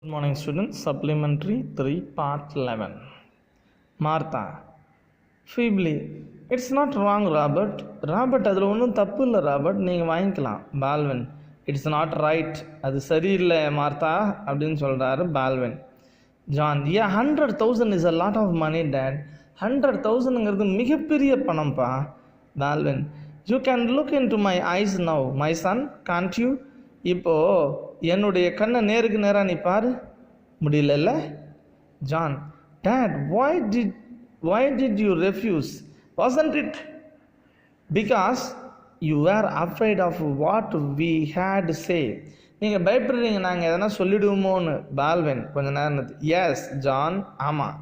Good morning students, supplementary 3 part 11. Martha feebly, it's not wrong Robert. Robert அதில் ஒன்றும் தப்பு இல்லை ராபர்ட், நீங்கள் வாங்கிக்கலாம். பால்வின், இட்ஸ் நாட் ரைட், அது சரியில்லை மார்த்தா அப்படின்னு சொல்கிறாரு Baldwin. John, 100,000 is a lot of money dad. 100,000ங்கிறது மிகப்பெரிய பணம்ப்பா. Baldwin, you can look into my eyes now my son, can't you? இப்போது என்னுடைய கண்ணை நேருக்கு நேராக நீ பாரு, முடியல. John, dad, why did you refuse? Wasn't it because you were afraid of what we had to say? நீங்கள் பயப்படுறீங்க நாங்கள் எதனா சொல்லிடுவோமோன்னு. பால்வின் கொஞ்ச நேரம், எஸ் ஜான், ஆமாம்.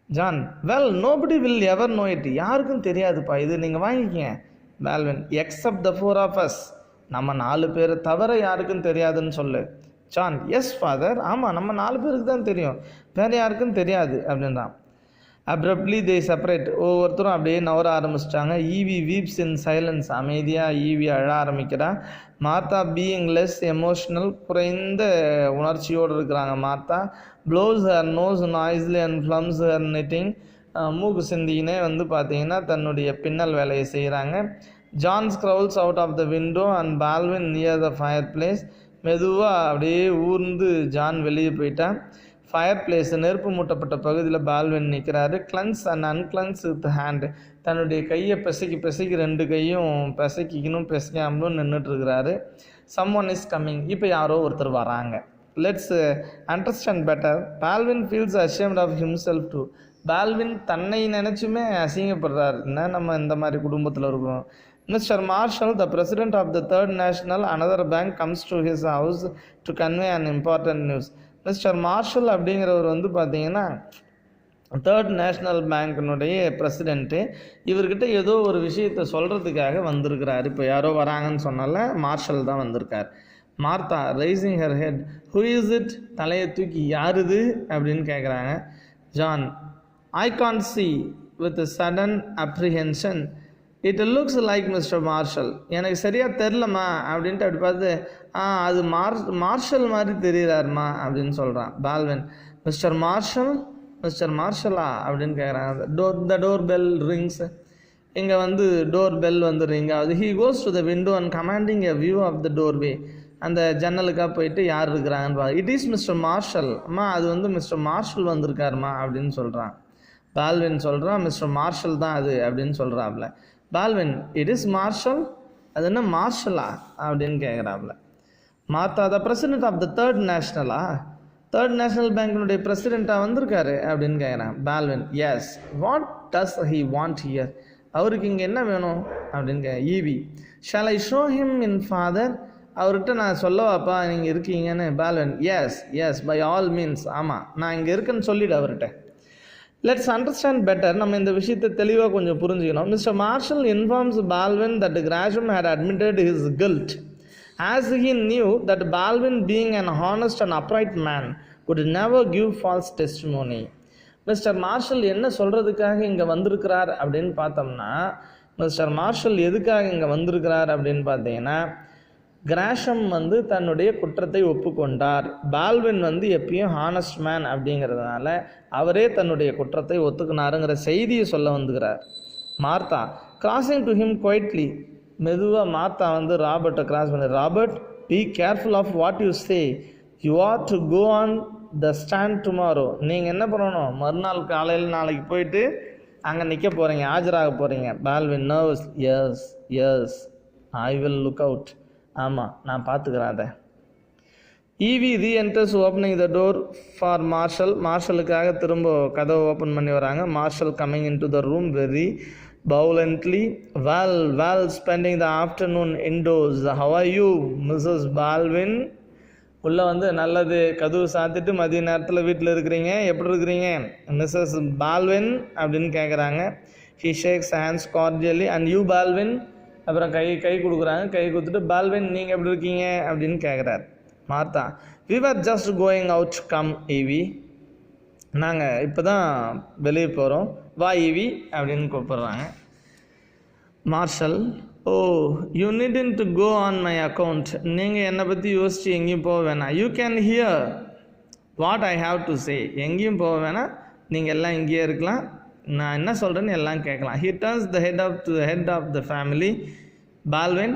John, well nobody will ever know it, யாருக்கும் தெரியாதுப்பா, இது நீங்கள் வாங்கிக்கங்க. Baldwin, except the 4 of us, நம்ம 4 பேர் தவிர யாருக்கும் தெரியாதுன்னு சொல்லு. ஜான், எஸ் ஃபாதர், ஆமாம் நம்ம 4 பேருக்கு தான் தெரியும், வேறு யாருக்கும் தெரியாது அப்படின்றான். அப்ரப்ட்லி தே செப்பரேட், ஒவ்வொருத்தரும் அப்படியே நவர ஆரம்பிச்சிட்டாங்க. ஈவி வீப்ஸ் இன் சைலன்ஸ், அமைதியாக ஈவி அழ ஆரம்பிக்கிறா. மார்த்தா பீயிங் லெஸ் எமோஷ்னல், குறைந்த உணர்ச்சியோடு இருக்கிறாங்க. Martha blows her nose noisily and ஃப்ளம்ஸ் ஹர் நிட்டிங், மூக்கு சிந்தினே பார்த்தீங்கன்னா தன்னுடைய பின்னல் வேலையை செய்கிறாங்க. John crawls out of the window and Baldwin near the fireplace, மெதுவாக அப்படியே ஊர்ந்து ஜான் வெளியே போயிட்டான். ஃபயர் பிளேஸ், நெருப்பு மூட்டப்பட்ட பகுதியில் பால்வின் நிற்கிறாரு. Clenches and unclenches with hand, தன்னுடைய கையை பிசைக்கி 2 கையும் பிசைக்காமலும் நின்றுட்டுருக்கிறாரு. சம் ஒன் இஸ் கம்மிங், இப்போ யாரோ ஒருத்தர் வராங்க. Let's understand better. Baldwin feels ashamed of himself to, Baldwin தன்னை நினச்சுமே அசிங்கப்படுறாரு. என்ன நம்ம இந்த மாதிரி குடும்பத்தில் இருக்கிறோம். Mister Marshall, the president of the Third National, another bank, comes to his house to convey an important news. Mister Marshall அப்படிங்கிறவர் பார்த்தீங்கன்னா தேர்ட் நேஷ்னல் பேங்க்கினுடைய பிரசிடெண்ட்டு, இவர்கிட்ட ஏதோ ஒரு விஷயத்தை சொல்கிறதுக்காக வந்திருக்கிறார். இப்போ யாரோ வராங்கன்னு சொன்னால மார்ஷல் தான் வந்திருக்கார். Martha raising her head, who is it, தலையை தூக்கி யார் இது அப்படின்னு கேட்குறாங்க. John, I can't see with sudden apprehension, it looks like mister Marshall, எனக்கு சரியாக தெரிலம்மா அப்படின்ட்டு அப்படி பார்த்து, அது மார்ஷல் மாதிரி தெரிகிறாருமா அப்படின்னு சொல்கிறான். பால்வின், மிஸ்டர் மார்ஷலா அப்படின்னு கேட்குறாங்க. த டோர் பெல் ரிங்ஸ், இங்கே டோர் பெல் ரிங் ஆகுது. He goes to the window and commanding a view of the doorway, அந்த ஜன்னலுக்காக போயிட்டு யார் இருக்கிறாங்கன்னு பா. இட் இஸ் மிஸ்டர் மார்ஷல், அம்மா அது மிஸ்டர் மார்ஷல் வந்திருக்காருமா அப்படின்னு சொல்கிறான். பால்வின் சொல்கிறான், மிஸ்டர் மார்ஷல் தான் அது அப்படின்னு சொல்கிறாப்புல. பால்வின், இட் இஸ் மார்ஷல், அது என்ன மார்ஷலா அப்படின்னு கேட்குறாப்புல. Martha, the president of the third நேஷ்னலா, தேர்ட் நேஷ்னல் பேங்கினுடைய பிரசிடெண்ட்டாக வந்திருக்காரு அப்படின்னு கேட்குறான். Baldwin, yes, what does he want here, அவருக்கு இங்கே என்ன வேணும் அப்படின்னு Evie, shall I show him in father, அவர்கிட்ட நான் சொல்லவாப்பா நீங்கள் இருக்கீங்கன்னு. Baldwin, yes by all means, ஆமாம் நான் இங்கே இருக்கேன்னு சொல்லிவிடு அவர்கிட்ட. லெட்ஸ் அண்டர்ஸ்டாண்ட் பெட்டர், நம்ம இந்த விஷயத்தை தெளிவாக கொஞ்சம் புரிஞ்சுக்கணும். Mister Marshall informs Baldwin that Gresham had admitted his guilt, as he knew that Baldwin, being an honest and upright man, would never give false testimony. Mister Marshall என்ன சொல்கிறதுக்காக இங்கே வந்திருக்கிறார் அப்படின்னு பார்த்தோம்னா, மிஸ்டர் மார்ஷல் எதுக்காக இங்கே வந்திருக்கிறார் அப்படின்னு பார்த்தீங்கன்னா, கிராஷம் தன்னுடைய குற்றத்தை ஒப்புக்கொண்டார். பால்வின் எப்பயும் ஹானஸ்ட் மேன் அப்படிங்கிறதுனால அவரே தன்னுடைய குற்றத்தை ஒத்துக்கினாருங்கிற செய்தியை சொல்ல வந்துக்கிறார். Martha crossing to him quietly, மெதுவாக மார்த்தா ராபர்ட்டை கிராஸ் பண்ணி, Robert, be careful of what you say, you are to go on the stand tomorrow, நீங்கள் என்ன பண்ணணும், மறுநாள் காலையில் நாளைக்கு போயிட்டு அங்கே நிற்க போகிறீங்க, ஆஜராக போகிறீங்க. Baldwin nervous, yes I will look out, ஆமாம் நான் பார்த்துக்கிறேன் அதை. Evie reenters opening the door for Marshall, மார்ஷலுக்காக திரும்ப கதவை ஓப்பன் பண்ணி வராங்க. Marshall coming in to the room very violently, well spending the afternoon indoors, how are you Mrs. Baldwin, உள்ளே நல்லது, கதவு சாத்திட்டு மதிய நேரத்தில் வீட்டில் இருக்கிறீங்க, எப்படி இருக்கிறீங்க மிஸ்ஸஸ் பால்வின் அப்படின்னு கேட்குறாங்க. he shakes hands cordially, and you Baldwin, அப்புறம் கை கொடுக்குறாங்க. கை கொடுத்துட்டு, பால்வின் நீங்கள் எப்படி இருக்கீங்க அப்படின்னு கேட்குறாரு. Martha, we were just going out, come Evie, நாங்கள் இப்போ தான் வெளியே போகிறோம், வா ஈவி அப்படின்னு கூப்பிட்றாங்க. Marshall, oh you needn't go on my account, நீங்கள் என்னை பற்றி யோசித்து எங்கேயும் போக வேணாம். You can hear what I have to say. எங்கேயும் போக வேணாம், நீங்கள் எல்லாம் இங்கேயே இருக்கலாம், நான் என்ன சொல்கிறேன்னு எல்லாம் கேட்கலாம். He turns the head of the family. Balvin,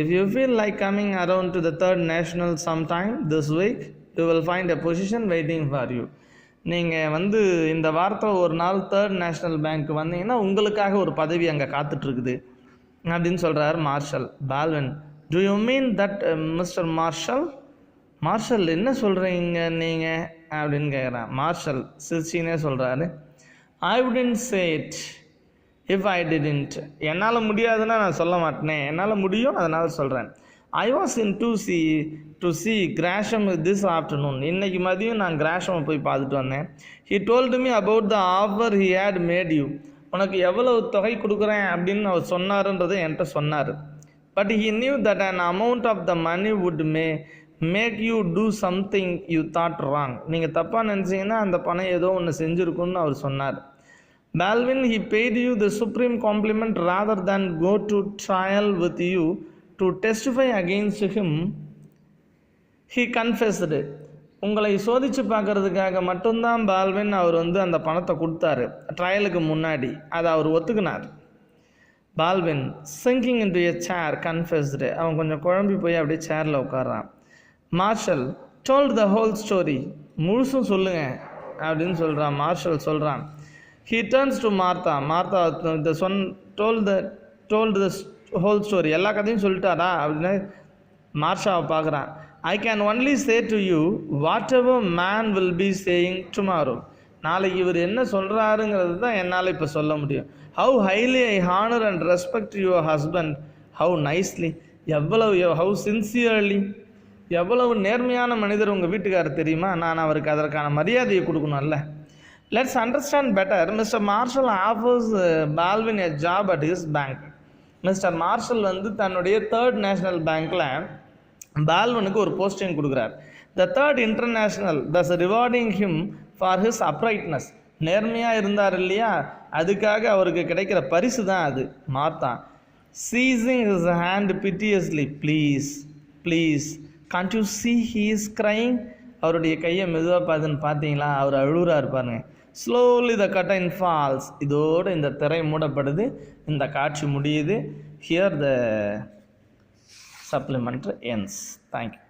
if you feel like coming around to the Third National sometime this week, you will find a position waiting for you. நீங்கள் இந்த வாரத்தை ஒரு நாள் தேர்ட் நேஷ்னல் பேங்க் வந்தீங்கன்னா உங்களுக்காக ஒரு பதவி அங்கே காத்துட்ருக்குது அப்படின்னு சொல்கிறார் Marshall. Baldwin, do you mean that mister Marshall? Marshall, என்ன சொல்கிறீங்க நீங்கள் அப்படின்னு கேட்குறான். மார்ஷல் சிரிச்சினே சொல்கிறாரு, I wouldn't say it if I didn't. என்னால் முடியாதுன்னா நான் சொல்ல மாட்டேனே, என்னால் முடியும், அதனால் சொல்கிறேன். I was in to see Gresham this afternoon. இன்றைக்கி மதியம் நான் கிராஷம் போய் பார்த்துட்டு வந்தேன். He told me about the offer he had made you. உனக்கு எவ்வளவு தொகை கொடுக்குறேன் அப்படின்னு அவர் சொன்னாருன்றதை என்கிட்ட சொன்னார். But he knew that an amount of the money would make you do something you thought wrong. நீங்கள் தப்பாக நினச்சிங்கன்னா அந்த பணம் ஏதோ ஒன்று செஞ்சுருக்குன்னு அவர் சொன்னார். Balvin, he paid you the supreme compliment rather than go to trial with you to testify against him. He confessed. உங்களை சோதித்து பார்க்கறதுக்காக மட்டும்தான் பால்வின் அவர் அந்த பணத்தை கொடுத்தாரு ட்ரையலுக்கு முன்னாடி, அதை அவர் ஒத்துக்கினார். Baldwin sinking into a chair confused. அவன் கொஞ்சம் குழம்பி போய் அப்படியே சேரில் உட்காரான். Marshall told the whole story. முழுசும் சொல்லுங்க அப்படின்னு சொல்கிறான். மார்ஷல் சொல்கிறான். He turns to Martha. Martha told the whole story. எல்லா கதையும் சொல்லிட்டாரா அப்படின்னு மார்ஷாவை பார்க்குறான். I can only say to you whatever man will be saying tomorrow. நாளைக்கு இவர் என்ன சொல்கிறாருங்கிறது தான் என்னால் இப்போ சொல்ல முடியும். How highly I honor and respect your husband. How nicely. how sincerely. எவ்வளவு நேர்மையான மனிதர் உங்கள் வீட்டுக்காரர் தெரியுமா? நான் அவருக்கு அதற்கான மரியாதையை கொடுக்கணும்ல. Let's understand better. Mr. Marshall offers Balvin a job at his bank. Mr. Marshall தன்னுடைய தேர்ட் நேஷ்னல் பேங்க்கில் பால்வனுக்கு ஒரு போஸ்டிங் கொடுக்குறார். The third international, thus rewarding him for his uprightness. நேர்மையாக இருந்தார் இல்லையா, அதுக்காக அவருக்கு கிடைக்கிற பரிசு தான் அது. Martha seizing his hand piteously, please can't you see he is crying. அவருடைய கையை மெதுவாக பார்த்தீங்களா, அவர் அழுகுறாரு பாருங்க. ஸ்லோலி த curtain falls. இதோடு இந்த திரை மூடப்படுது, இந்த காட்சி முடியுது. Here the supplement ends. Thank you.